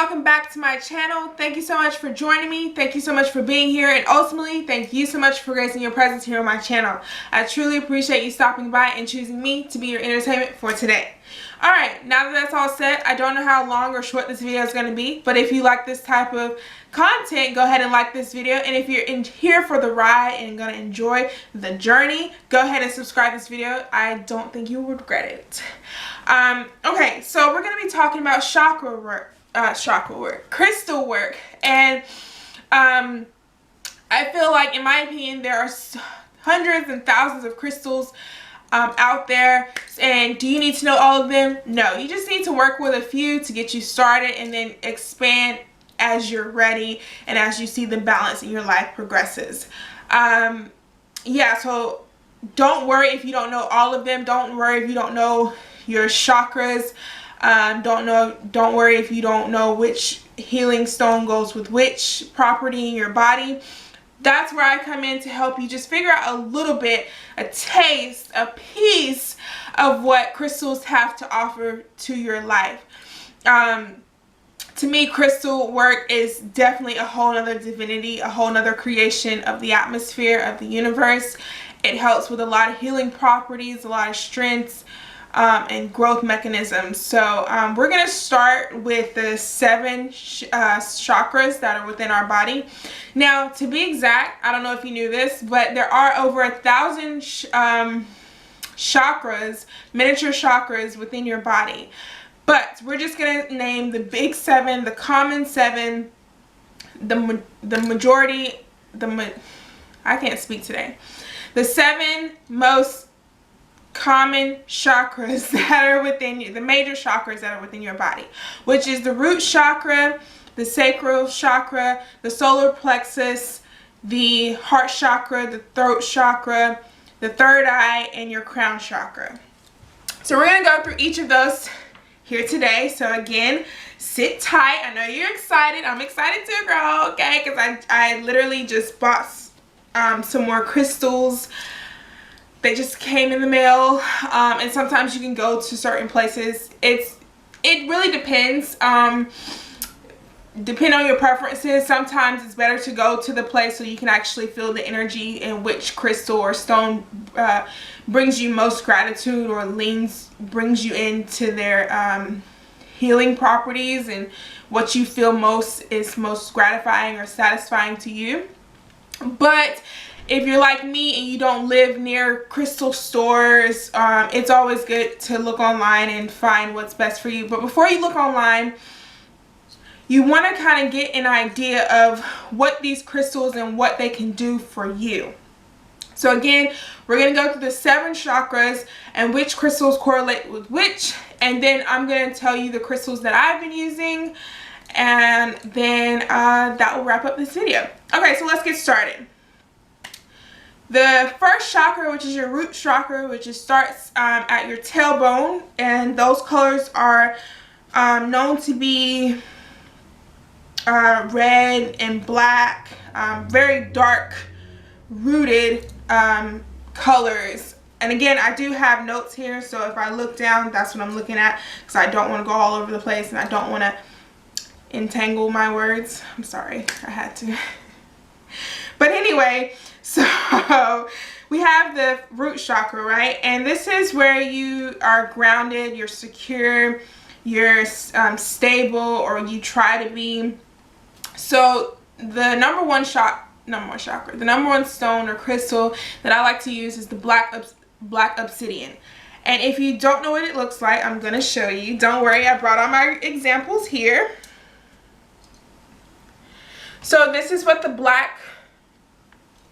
welcome back to my channel. Thank you so much for joining me. Thank you so much for being here, and ultimately thank you so much for gracing your presence here on my channel. I truly appreciate you stopping by and choosing me to be your entertainment for today. Alright, now that that's all said, I don't know how long or short this video is going to be, but if you like this type of content, go ahead and like this video. And if you're in here for the ride and going to enjoy the journey, go ahead and subscribe this video. I don't think you will regret it. Okay, so we're going to be talking about chakra work, crystal work, and I feel like, in my opinion, there are hundreds and thousands of crystals out there. And do you need to know all of them? No, you just need to work with a few to get you started, and then expand as you're ready and as you see the balance in your life progresses. Yeah, so don't worry if you don't know all of them. Don't worry if you don't know your chakras. Don't worry if you don't know which healing stone goes with which property in your body. That's where I come in to help you just figure out a little bit, a taste, a piece of what crystals have to offer to your life. To me, crystal work is definitely a whole nother divinity, a whole nother creation of the atmosphere of the universe. It helps with a lot of healing properties, a lot of strengths, and growth mechanisms. So we're going to start with the 7 chakras that are within our body. Now, to be exact, I don't know if you knew this, but there are over 1,000 chakras, miniature chakras within your body. But we're just going to name the big 7, the common 7, the majority, I can't speak today. The 7 most common chakras that are within you, the major chakras that are within your body, which is the root chakra, the sacral chakra, the solar plexus, the heart chakra, the throat chakra, the third eye, and your crown chakra. So we're going to go through each of those here today. So again, sit tight. I know you're excited. I'm excited too, girl, okay? Because I literally just bought some more crystals. They just came in the mail, and sometimes you can go to certain places. It really depends. Depending on your preferences, sometimes it's better to go to the place so you can actually feel the energy in which crystal or stone brings you most gratitude, or brings you into their healing properties, and what you feel is most gratifying or satisfying to you. But if you're like me and you don't live near crystal stores, it's always good to look online and find what's best for you. But before you look online, you want to kind of get an idea of what these crystals and what they can do for you. So again, we're going to go through the 7 chakras and which crystals correlate with which, and then I'm going to tell you the crystals that I've been using, and then that will wrap up this video. Okay, so let's get started. The first chakra, which is your root chakra, which starts at your tailbone, and those colors are known to be red and black, very dark rooted colors. And again, I do have notes here, so if I look down, that's what I'm looking at, because I don't want to go all over the place and I don't want to entangle my words. I'm sorry, I had to. But anyway, so we have the root chakra, right? And this is where you are grounded, you're secure, you're stable, or you try to be. So the number one chakra, the number one stone or crystal that I like to use is the black obsidian. And if you don't know what it looks like, I'm going to show you. Don't worry, I brought all my examples here. So this is what the black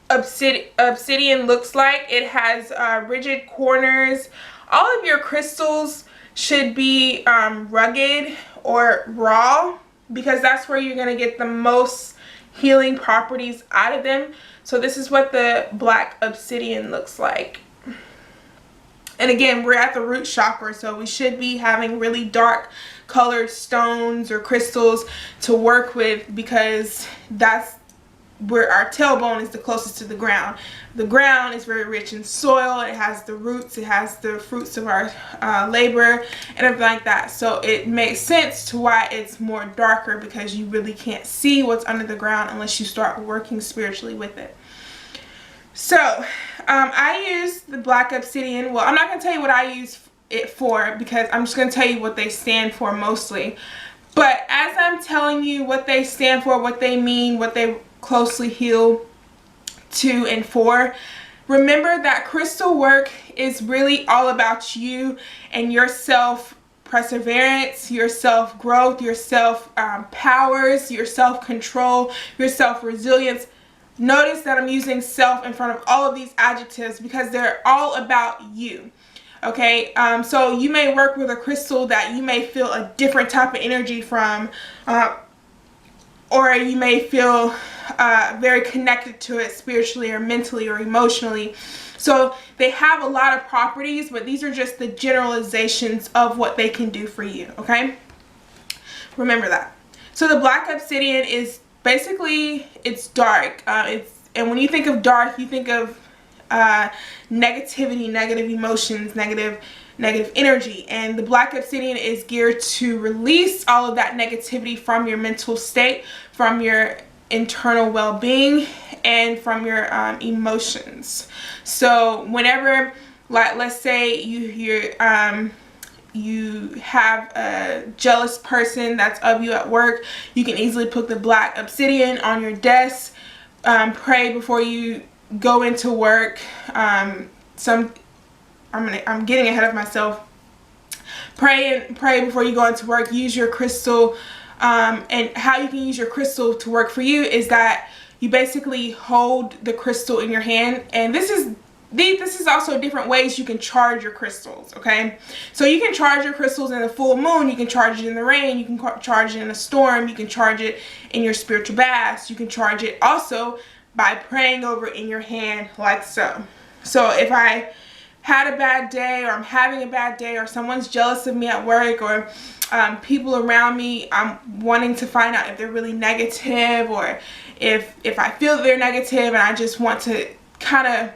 obsidian looks like. It has rigid corners. All of your crystals should be rugged or raw, because that's where you're going to get the most healing properties out of them. So this is what the black obsidian looks like. And again, we're at the root chakra, so we should be having really dark colored stones or crystals to work with, because that's where our tailbone is the closest to the ground. The ground is very rich in soil. It has the roots. It has the fruits of our labor and everything like that. So it makes sense to why it's more darker, because you really can't see what's under the ground unless you start working spiritually with it. So I use the black obsidian. Well, I'm not going to tell you what I use it for, because I'm just going to tell you what they stand for mostly. But as I'm telling you what they stand for, what they mean, what they closely heal to and for, remember that crystal work is really all about you and your self perseverance, your self growth, your self powers, your self control, your self resilience. Notice that I'm using self in front of all of these adjectives because they're all about you. Okay, so you may work with a crystal that you may feel a different type of energy from, or you may feel very connected to it spiritually or mentally or emotionally. So they have a lot of properties, but these are just the generalizations of what they can do for you, okay? Remember that. So the black obsidian is basically, it's dark. And when you think of dark, you think of negativity, negative emotions, negative energy. And the black obsidian is geared to release all of that negativity from your mental state, from your internal well-being, and from your emotions. So whenever, like, let's say you have a jealous person that's of you at work, you can easily put the black obsidian on your desk. Pray before you go into work. I'm getting ahead of myself. Pray before you go into work. Use your crystal, and how you can use your crystal to work for you is that you basically hold the crystal in your hand, and this is also different ways you can charge your crystals, okay? So you can charge your crystals in the full moon, you can charge it in the rain, you can charge it in a storm, you can charge it in your spiritual baths, you can charge it also by praying over it in your hand like so. So if I had a bad day, or I'm having a bad day, or someone's jealous of me at work, or people around me, I'm wanting to find out if they're really negative, or if I feel that they're negative and I just want to kind of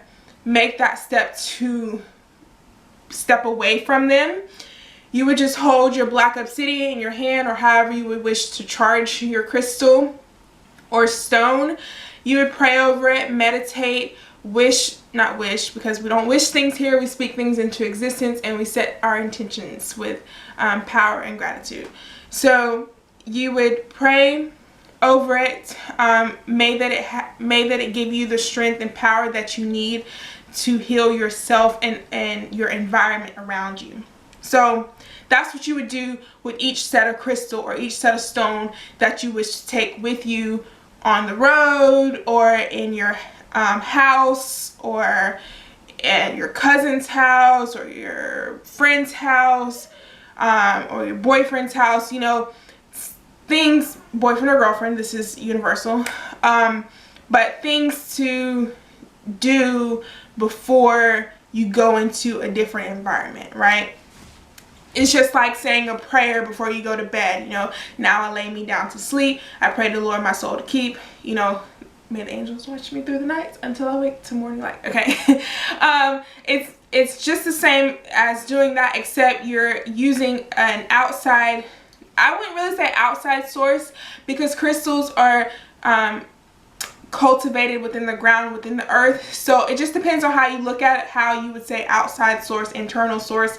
make that step away from them, you would just hold your black obsidian in your hand, or however you would wish to charge your crystal or stone. You would pray over it, meditate, not wish, because we don't wish things here, we speak things into existence, and we set our intentions with power and gratitude. So you would pray over it. May that it give you the strength and power that you need to heal yourself and your environment around you. So that's what you would do with each set of crystal or each set of stone that you wish to take with you on the road, or in your house, or at your cousin's house, or your friend's house, or your boyfriend's house. You know, things, boyfriend or girlfriend, this is universal, but things to do before you go into a different environment, right? It's just like saying a prayer before you go to bed. You know, now I lay me down to sleep. I pray to the Lord my soul to keep. You know, may the angels watch me through the night until I wake to morning light. Okay. It's just the same as doing that, except you're using an outside, I wouldn't really say outside source, because crystals are cultivated within the ground, within the earth. So it just depends on how you look at it, how you would say outside source, internal source.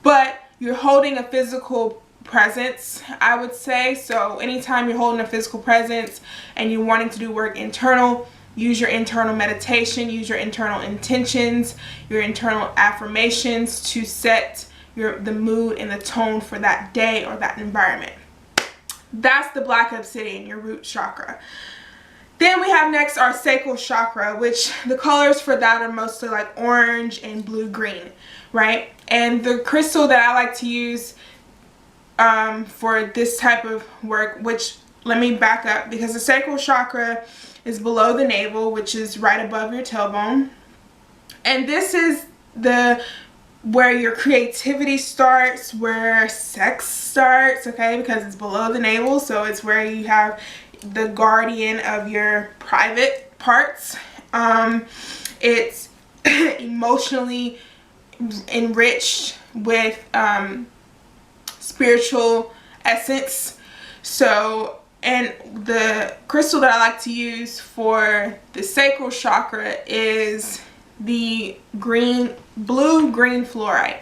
But you're holding a physical presence, I would say. So anytime you're holding a physical presence and you're wanting to do work internal, use your internal meditation, use your internal intentions, your internal affirmations to set the mood and the tone for that day or that environment. That's the black obsidian, your root chakra. Then we have next our sacral chakra, which the colors for that are mostly like orange and blue-green, right? And the crystal that I like to use for this type of work, which, let me back up, because the sacral chakra is below the navel, which is right above your tailbone. And this is where your creativity starts, where sex starts, okay, because it's below the navel, so it's where you have the guardian of your private parts. It's emotionally enriched with spiritual essence. So, and the crystal that I like to use for the sacral chakra is the blue green fluorite.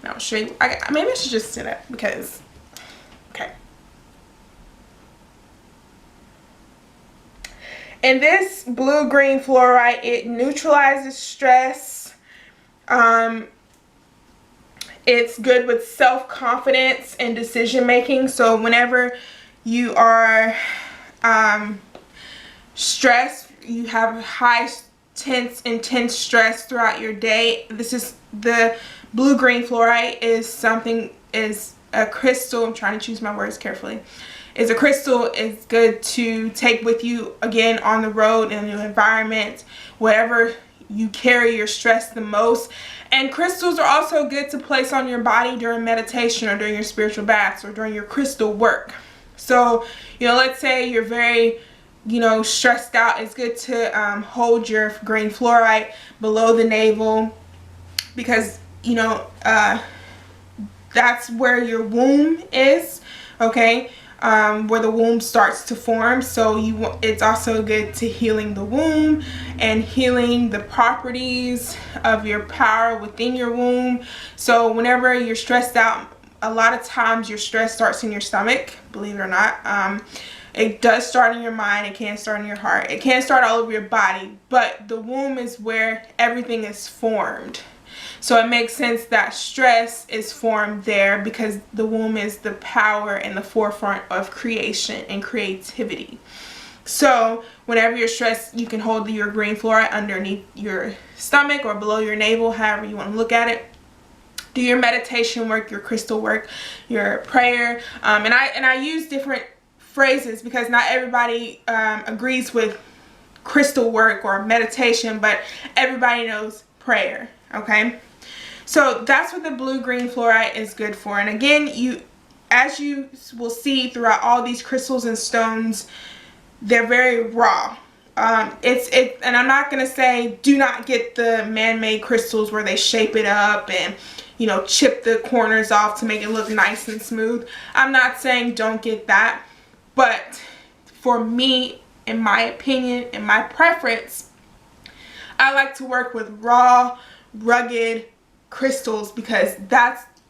And I'll show you. Maybe I should just sit up because, okay. And this blue green fluorite, it neutralizes stress. It's good with self-confidence and decision making. So whenever you are stressed, you have high, intense stress throughout your day, this is the blue-green fluorite is a crystal. I'm trying to choose my words carefully. Is a crystal. Is good to take with you, again, on the road, in an environment, wherever you carry your stress the most. And crystals are also good to place on your body during meditation or during your spiritual baths or during your crystal work. So, let's say you're very, stressed out. It's good to hold your green fluorite below the navel, because, that's where your womb is, okay? Where the womb starts to form. So it's also good to healing the womb and healing the properties of your power within your womb. So whenever you're stressed out, a lot of times your stress starts in your stomach, believe it or not. It does start in your mind. It can start in your heart. It can start all over your body, but the womb is where everything is formed. So it makes sense that stress is formed there, because the womb is the power and the forefront of creation and creativity. So whenever you're stressed, you can hold your green fluorite underneath your stomach or below your navel, however you want to look at it. Do your meditation work, your crystal work, your prayer. And I use different phrases because not everybody agrees with crystal work or meditation, but everybody knows prayer, okay? So that's what the blue-green fluorite is good for. And again, as you will see throughout all these crystals and stones, they're very raw. And I'm not going to say do not get the man-made crystals where they shape it up and, chip the corners off to make it look nice and smooth. I'm not saying don't get that. But for me, in my opinion, in my preference, I like to work with raw, rugged crystals, because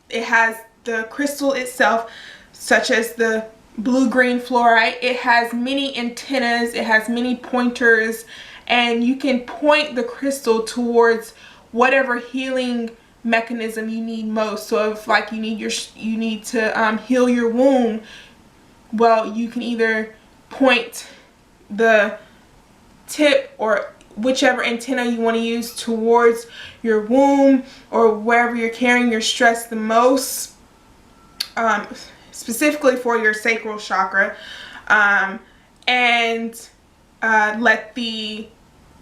it has the crystal itself, such as the blue-green fluorite. It has many antennas, it has many pointers, and you can point the crystal towards whatever healing mechanism you need most. So if like you need to heal your womb, well, you can either point the tip or whichever antenna you want to use towards your womb or wherever you're carrying your stress the most, specifically for your sacral chakra, and let the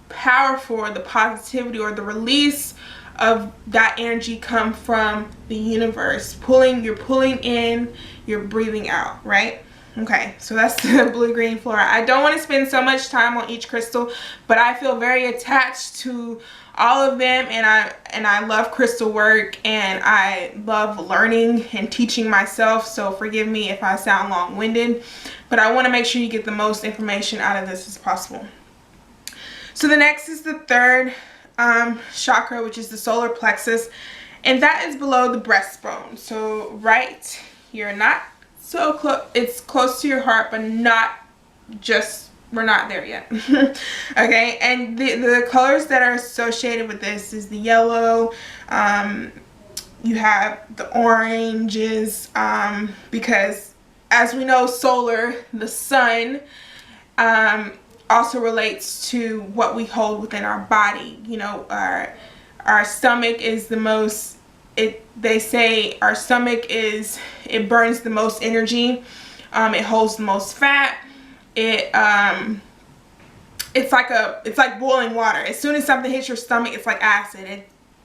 power for the positivity or the release of that energy come from the universe. You're pulling in, you're breathing out, right? Okay, so that's the blue-green fluorite. I don't want to spend so much time on each crystal, but I feel very attached to all of them, and I love crystal work, and I love learning and teaching myself, so forgive me if I sound long-winded, but I want to make sure you get the most information out of this as possible. So the next is the third chakra, which is the solar plexus, and that is below the breastbone. So right here, not so close, it's close to your heart, but we're not there yet. Okay, and the colors that are associated with this is the yellow, you have the oranges, because as we know, solar, the sun, also relates to what we hold within our body. Our stomach is the most, they say our stomach it burns the most energy, it holds the most fat, it's like boiling water. As soon as something hits your stomach, it's like acid.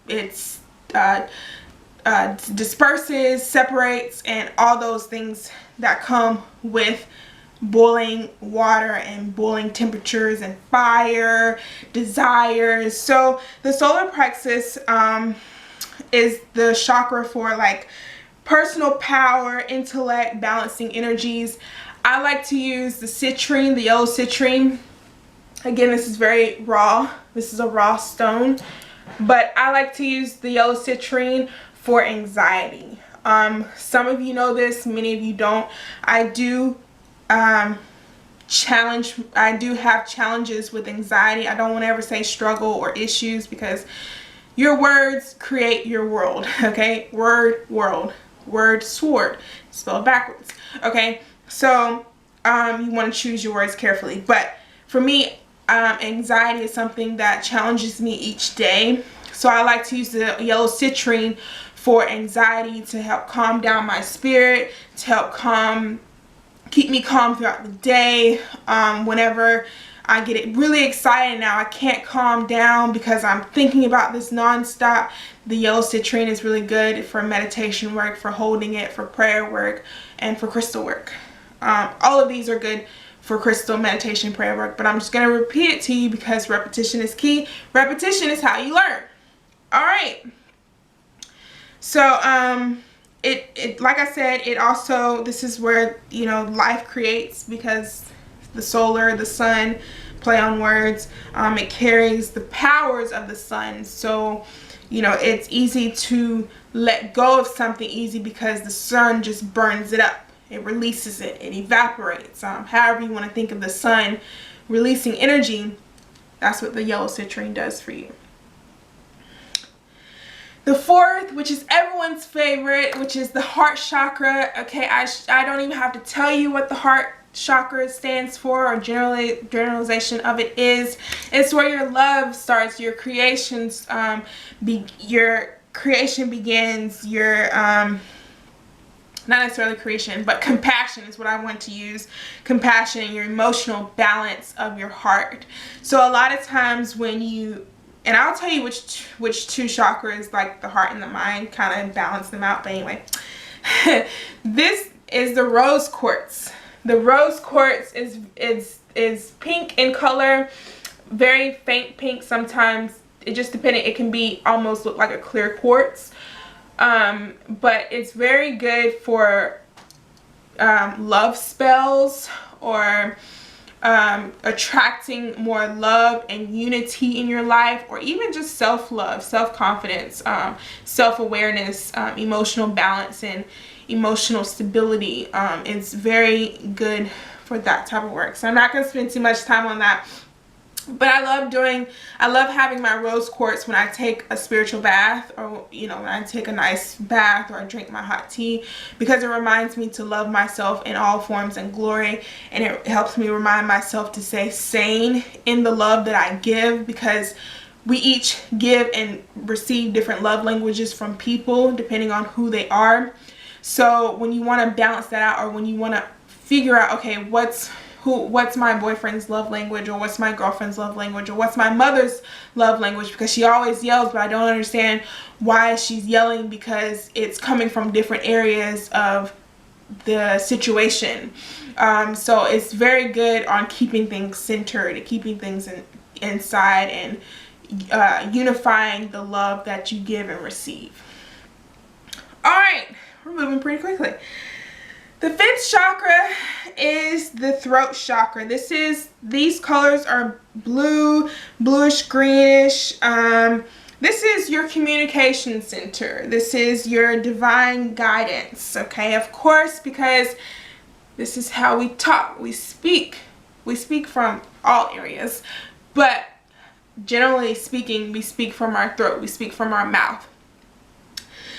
It's disperses, separates, and all those things that come with boiling water and boiling temperatures and fire, desires. So the solar plexus is the chakra for like personal power, intellect, balancing energies. I like to use the citrine, the yellow citrine. Again, this is very raw. This is a raw stone, but I like to use the yellow citrine for anxiety. Some of you know this, many of you don't. I do have challenges with anxiety. I don't want to ever say struggle or issues, because your words create your world. Okay, word, world, word, sword, spelled backwards. Okay, so you want to choose your words carefully. But for me, anxiety is something that challenges me each day. So I like to use the yellow citrine for anxiety, to help calm down my spirit, to help keep me calm throughout the day. Whenever I get really excited now, I can't calm down because I'm thinking about this nonstop. The yellow citrine is really good for meditation work, for holding it, for prayer work, and for crystal work. All of these are good for crystal, meditation, prayer work, but I'm just going to repeat it to you because repetition is key. Repetition is how you learn. All right. So, like I said, it also, this is where, you know, life creates, because the solar, the sun, play on words. It carries the powers of the sun. So, you know, it's easy to let go of something easy because the sun just burns it up. It releases it. It evaporates. However you want to think of the sun releasing energy, that's what the yellow citrine does for you. The fourth, which is everyone's favorite, which is the heart chakra. Okay, I don't even have to tell you what the heart chakra stands for, or generalization of it is. It's where your love starts, your creations, your creation begins, your not necessarily creation, but compassion is what I want to use. Compassion, your emotional balance of your heart. So a lot of times when you, and I'll tell you which two chakras, like the heart and the mind, kind of balance them out. But anyway, this is the rose quartz. The rose quartz is pink in color, very faint pink. Sometimes it just depends. It can be almost look like a clear quartz, but it's very good for love spells, or attracting more love and unity in your life, or even just self-love, self-confidence, self-awareness, emotional balance, and emotional stability. It's very good for that type of work. So I'm not going to spend too much time on that. But I love having my rose quartz when I take a spiritual bath, or, you know, when I take a nice bath, or I drink my hot tea, because it reminds me to love myself in all forms and glory. And it helps me remind myself to stay sane in the love that I give, because we each give and receive different love languages from people depending on who they are. So when you want to balance that out, or when you want to figure out, okay, what's my boyfriend's love language, or what's my girlfriend's love language, or what's my mother's love language, because she always yells, but I don't understand why she's yelling, because it's coming from different areas of the situation. So it's very good on keeping things centered, keeping things inside, and unifying the love that you give and receive. All right, we're moving pretty quickly. The fifth chakra is the throat chakra. These colors are blue, bluish, greenish. This is your communication center. This is your divine guidance. Okay, of course, because this is how we talk, we speak. We speak from all areas, but generally speaking, we speak from our throat, we speak from our mouth.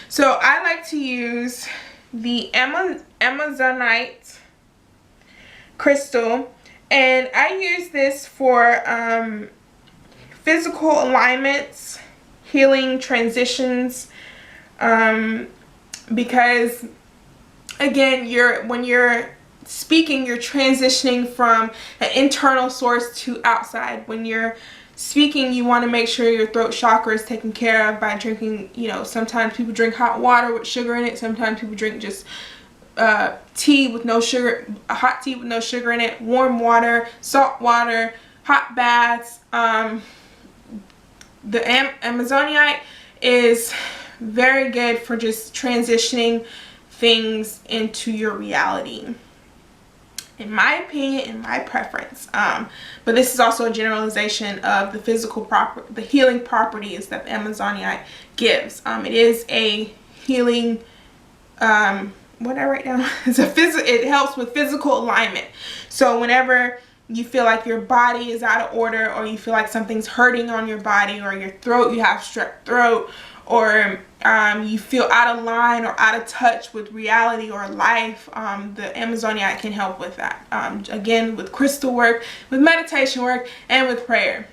So I like to use the Amazonite crystal, and I use this for physical alignments, healing, transitions, because again, when you're speaking, you're transitioning from an internal source to outside. When you're speaking, you want to make sure your throat chakra is taken care of by drinking, you know, sometimes people drink hot water with sugar in it. Sometimes people drink just tea with no sugar, hot tea with no sugar in it, warm water, salt water, hot baths. The Amazonite is very good for just transitioning things into your reality, in my opinion, in my preference. But this is also a generalization of the healing properties that the Amazonite gives. It is a healing, what did I write down? It helps with physical alignment. So whenever you feel like your body is out of order, or you feel like something's hurting on your body, or your throat, you have strep throat, or you feel out of line or out of touch with reality or life, the Amazonite can help with that. Again, with crystal work, with meditation work, and with prayer.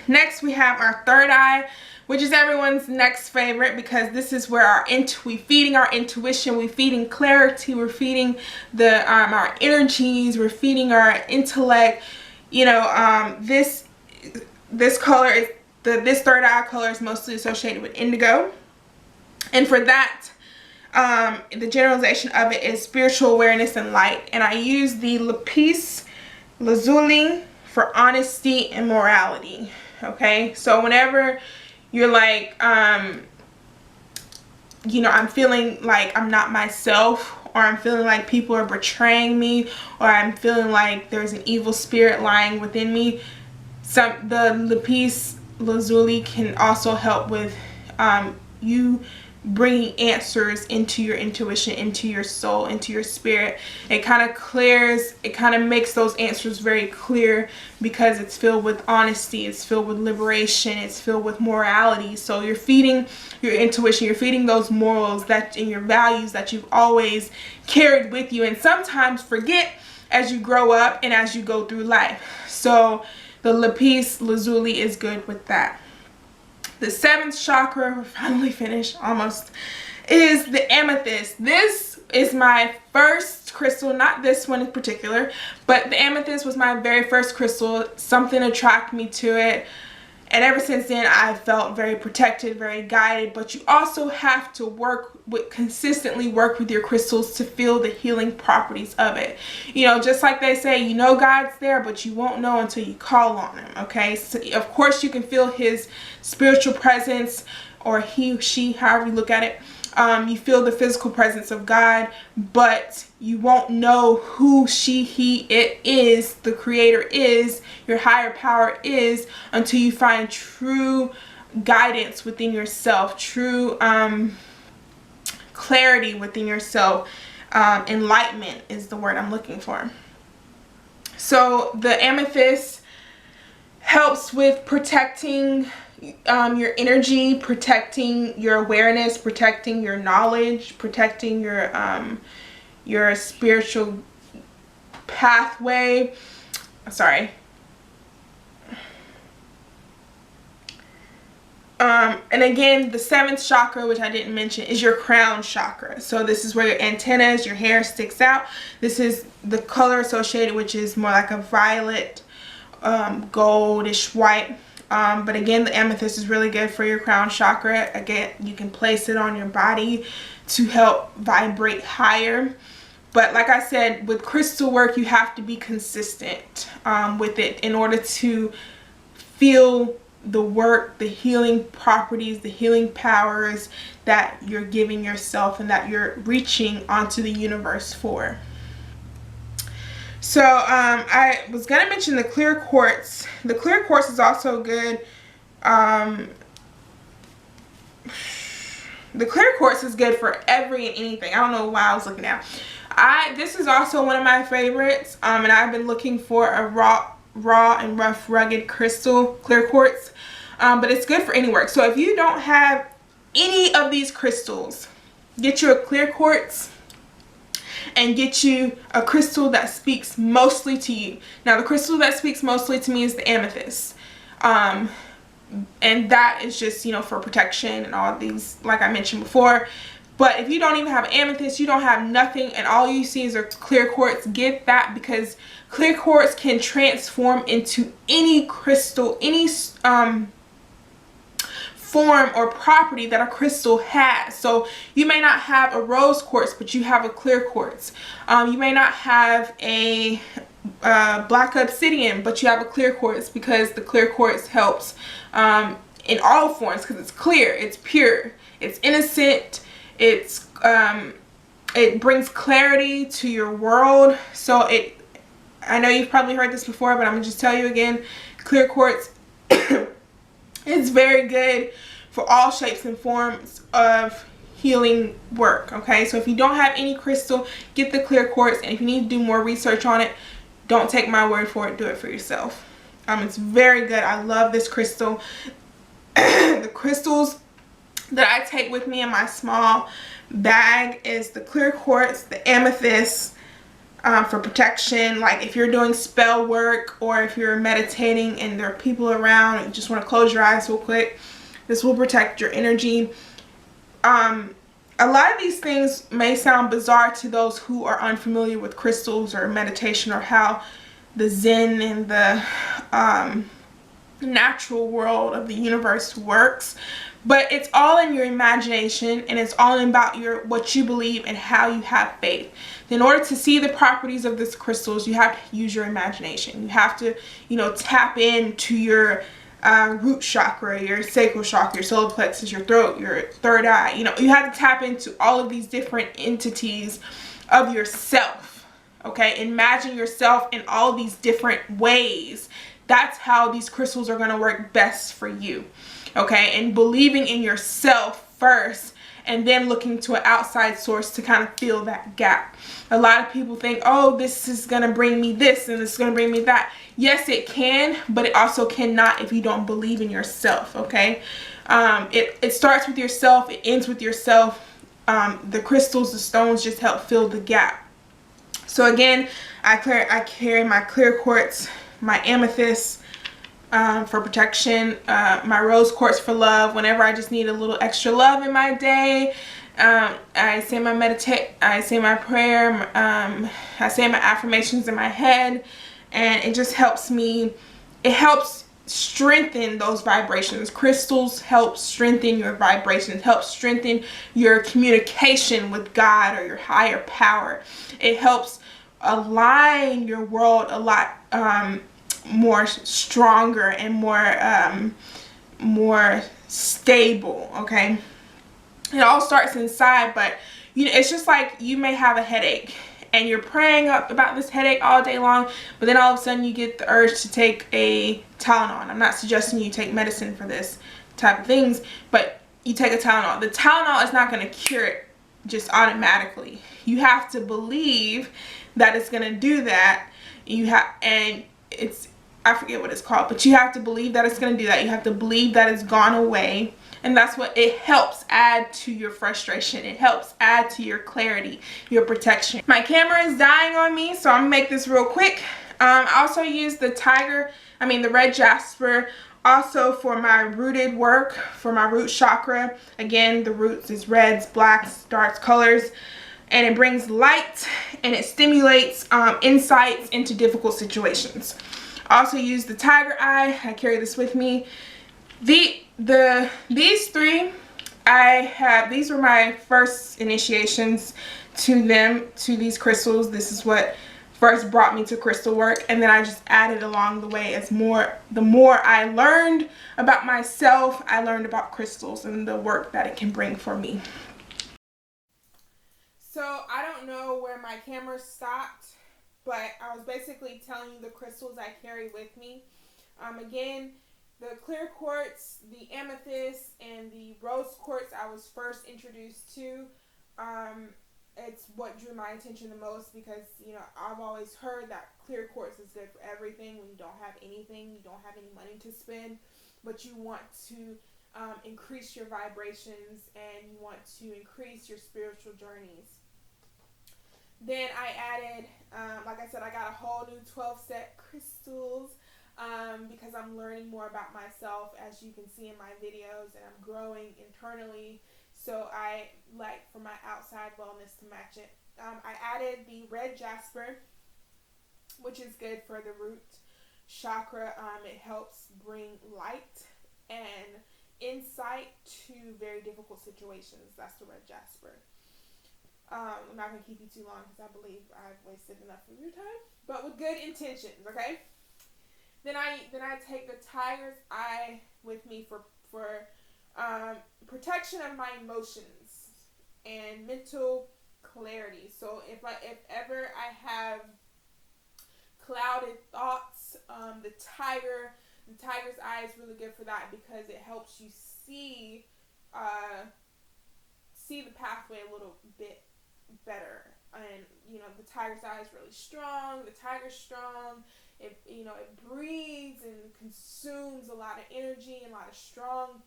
Next, we have our third eye, which is everyone's next favorite, because this is where we feeding our intuition, we're feeding clarity, we're feeding our energies, we're feeding our intellect. You know, this color is this third eye color is mostly associated with indigo, and for that, the generalization of it is spiritual awareness and light. And I use the lapis lazuli for honesty and morality. Okay, so whenever you're like, you know, I'm feeling like I'm not myself, or I'm feeling like people are betraying me, or I'm feeling like there's an evil spirit lying within me, the lapis lazuli can also help with you bringing answers into your intuition, into your soul, into your spirit. It kind of clears, it kind of makes those answers very clear, because it's filled with honesty, it's filled with liberation, it's filled with morality. So you're feeding your intuition, you're feeding those morals that and your values that you've always carried with you, and sometimes forget as you grow up and as you go through life. So the lapis lazuli is good with that. The seventh chakra, we're finally finished, almost, is the amethyst. This is my first crystal, not this one in particular, but the amethyst was my very first crystal. Something attracted me to it, and ever since then I felt very protected, very guided. But you also have to consistently work with your crystals to feel the healing properties of it. You know, just like they say, you know God's there, but you won't know until you call on him. Okay, so of course you can feel his spiritual presence, or he, she, however you look at it. You feel the physical presence of God, but you won't know who she, he, it is, the creator is, your higher power is, until you find true guidance within yourself, true clarity within yourself. Enlightenment is the word I'm looking for. So the amethyst helps with protecting your energy, protecting your awareness, protecting your knowledge, protecting your spiritual pathway. Sorry. And again, the seventh chakra, which I didn't mention, is your crown chakra. So this is where your antennas, your hair sticks out. This is the color associated, which is more like a violet, goldish white. But again, the amethyst is really good for your crown chakra. Again, you can place it on your body to help vibrate higher. But like I said, with crystal work, you have to be consistent with it in order to feel the work, the healing properties, the healing powers that you're giving yourself and that you're reaching onto the universe for. So I was going to mention the clear quartz. The clear quartz is also good. The clear quartz is good for every and anything. I don't know why I was looking at. This is also one of my favorites. And I've been looking for a raw and rough rugged crystal, clear quartz. But it's good for any work. So if you don't have any of these crystals, get you a clear quartz and get you a crystal that speaks mostly to you. Now the crystal that speaks mostly to me is the amethyst. And that is just, you know, for protection and all these, like I mentioned before. But if you don't even have amethyst, you don't have nothing, and all you see is a clear quartz, get that, because clear quartz can transform into any crystal, any form or property that a crystal has. So you may not have a rose quartz, but you have a clear quartz. You may not have a black obsidian, but you have a clear quartz, because the clear quartz helps in all forms, because it's clear, it's pure, it's innocent, it's it brings clarity to your world. So I know you've probably heard this before, but I'm gonna just tell you again, clear quartz it's very good for all shapes and forms of healing work. Okay, so if you don't have any crystal, get the clear quartz, and if you need to do more research on it, don't take my word for it, do it for yourself. It's very good. I love this crystal. The crystals that I take with me in my small bag is the clear quartz, the amethyst, for protection, like if you're doing spell work or if you're meditating and there are people around and you just want to close your eyes real quick, this will protect your energy. A lot of these things may sound bizarre to those who are unfamiliar with crystals or meditation, or how the Zen and the natural world of the universe works, but it's all in your imagination, and it's all about what you believe and how you have faith. In order to see the properties of these crystals, you have to use your imagination. You have to, tap into your root chakra, your sacral chakra, your solar plexus, your throat, your third eye. You have to tap into all of these different entities of yourself. Okay, imagine yourself in all these different ways. That's how these crystals are going to work best for you. Okay, and believing in yourself first, and then looking to an outside source to kind of fill that gap. A lot of people think, oh, this is going to bring me this and this is going to bring me that. Yes, it can, but it also cannot if you don't believe in yourself. Okay, it starts with yourself, it ends with yourself. The crystals, the stones just help fill the gap. So again, I carry my clear quartz, my amethyst for protection, my rose quartz for love. Whenever I just need a little extra love in my day, I say my prayer, I say my affirmations in my head, and it just helps me. It helps strengthen those vibrations. Crystals help strengthen your vibrations, help strengthen your communication with God or your higher power. It helps align your world a lot more stronger and more stable. Okay, it all starts inside, but it's just like you may have a headache and you're praying up about this headache all day long, but then all of a sudden you get the urge to take a Tylenol. I'm not suggesting you take medicine for this type of things, but you take a Tylenol. The Tylenol is not going to cure it just automatically. You have to believe that it's going to do that. I forget what it's called, but you have to believe that it's going to do that. You have to believe that it's gone away. And that's what it helps add to your frustration. It helps add to your clarity, your protection. My camera is dying on me, so I'm gonna make this real quick. I also use the red jasper, also for my rooted work, for my root chakra. Again, the roots is reds, blacks, dark colors, and it brings light and it stimulates insights into difficult situations. I also use the tiger eye. I carry this with me. These three these were my first initiations to these crystals. This is what first brought me to crystal work, and then I just added along the way the more I learned about myself, I learned about crystals and the work that it can bring for me. So I don't know where my camera stopped, but I was basically telling you the crystals I carry with me. Again, the clear quartz, the amethyst, and the rose quartz I was first introduced to. It's what drew my attention the most because, I've always heard that clear quartz is good for everything. When you don't have anything, you don't have any money to spend, but you want to increase your vibrations and you want to increase your spiritual journeys. Then I added, like I said, I got a whole new 12-set crystals. Because I'm learning more about myself, as you can see in my videos, and I'm growing internally, So I like for my outside wellness to match it. I added the red jasper, which is good for the root chakra. It helps bring light and insight to very difficult situations. That's the red jasper. I'm not going to keep you too long because I believe I've wasted enough of your time, but with good intentions, okay? Then I take the tiger's eye with me for protection of my emotions and mental clarity. So if ever I have clouded thoughts, the tiger's eye is really good for that because it helps you see the pathway a little bit better. And the tiger's eye is really strong. The tiger's strong. It breathes and consumes a lot of energy and a lot of strong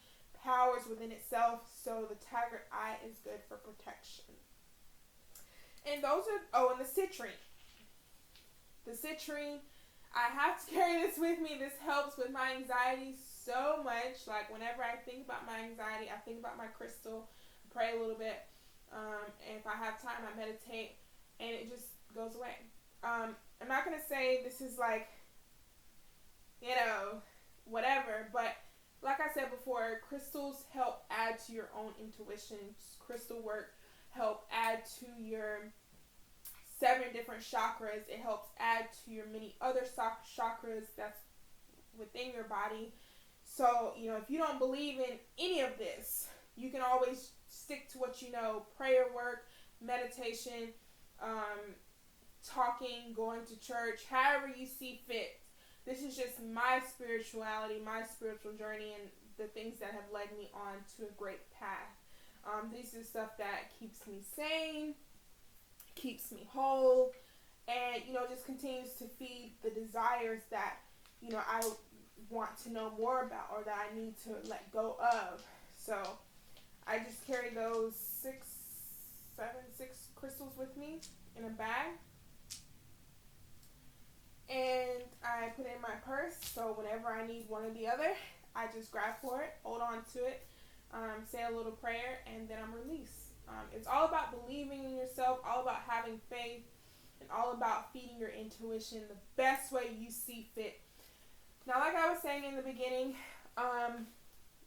powers within itself. So the tiger eye is good for protection. And those are and the citrine. The citrine, I have to carry this with me. This helps with my anxiety so much. Like whenever I think about my anxiety, I think about my crystal, pray a little bit, and if I have time, I meditate, and it just goes away. I'm not gonna say this is like, whatever, but like I said before, crystals help add to your own intuition. Crystal work help add to your 7 different chakras. It helps add to your many other chakras that's within your body. So, if you don't believe in any of this, you can always stick to what you know. Prayer work, meditation, talking, going to church, however you see fit. This is just my spirituality, my spiritual journey, and the things that have led me on to a great path. This is stuff that keeps me sane, keeps me whole, and just continues to feed the desires that I want to know more about or that I need to let go of. So I just carry those 6 crystals with me in a bag, and I put it in my purse. So whenever I need one or the other, I just grab for it, hold on to it, say a little prayer, and then I'm released. It's all about believing in yourself, all about having faith, and all about feeding your intuition the best way you see fit. Now, like I was saying in the beginning,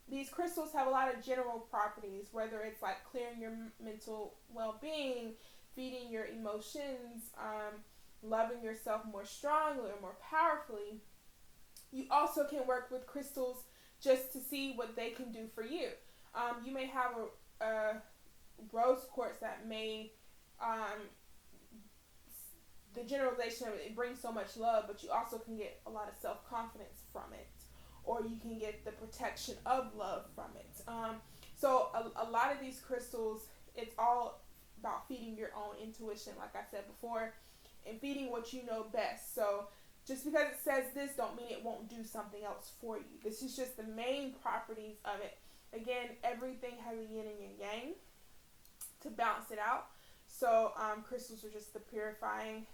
these crystals have a lot of general properties, whether it's like clearing your mental well-being, feeding your emotions, loving yourself more strongly or more powerfully. You also can work with crystals just to see what they can do for you. You may have a rose quartz that may, the generalization of it brings so much love, but you also can get a lot of self-confidence from it, or you can get the protection of love from it. So a lot of these crystals, it's all about feeding your own intuition, like I said before, and feeding what you know best. So just because it says this don't mean it won't do something else for you. This is just the main properties of it. Again, everything has a yin and a yang to balance it out. So crystals are just the purifying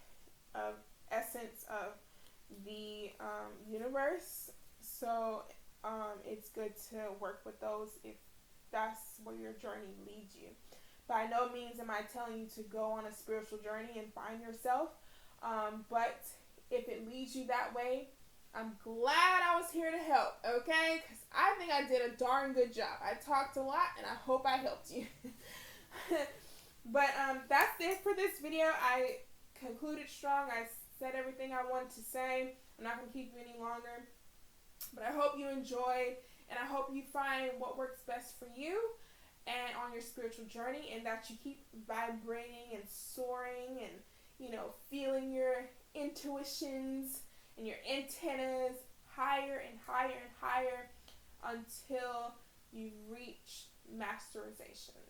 essence of the universe. So it's good to work with those if that's where your journey leads you. By no means am I telling you to go on a spiritual journey and find yourself. But if it leads you that way, I'm glad I was here to help, okay? Because I think I did a darn good job. I talked a lot, and I hope I helped you. But that's it for this video. I concluded strong. I said everything I wanted to say. I'm not going to keep you any longer. But I hope you enjoyed, and I hope you find what works best for you and on your spiritual journey, and that you keep vibrating and soaring and, feeling your intuitions and your antennas higher and higher and higher until you reach masterization.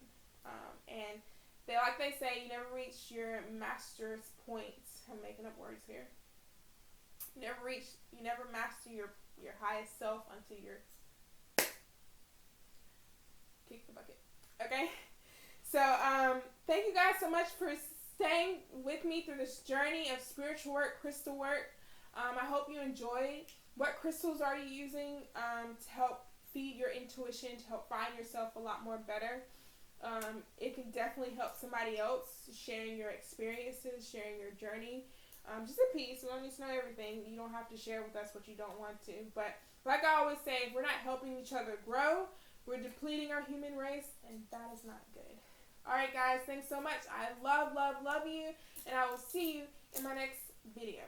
And they say, you never reach your master's point. I'm making up words here. You never master your highest self until you're kick the bucket. Okay? So, thank you guys so much for staying with me through this journey of spiritual work, crystal work. I hope you enjoyed. What crystals are you using to help feed your intuition, to help find yourself a lot more better? It can definitely help somebody else, sharing your experiences, sharing your journey. Just a piece. We don't need to know everything. You don't have to share with us what you don't want to. But like I always say, if we're not helping each other grow, we're depleting our human race, and that is not good. Alright guys, thanks so much. I love you, and I will see you in my next video.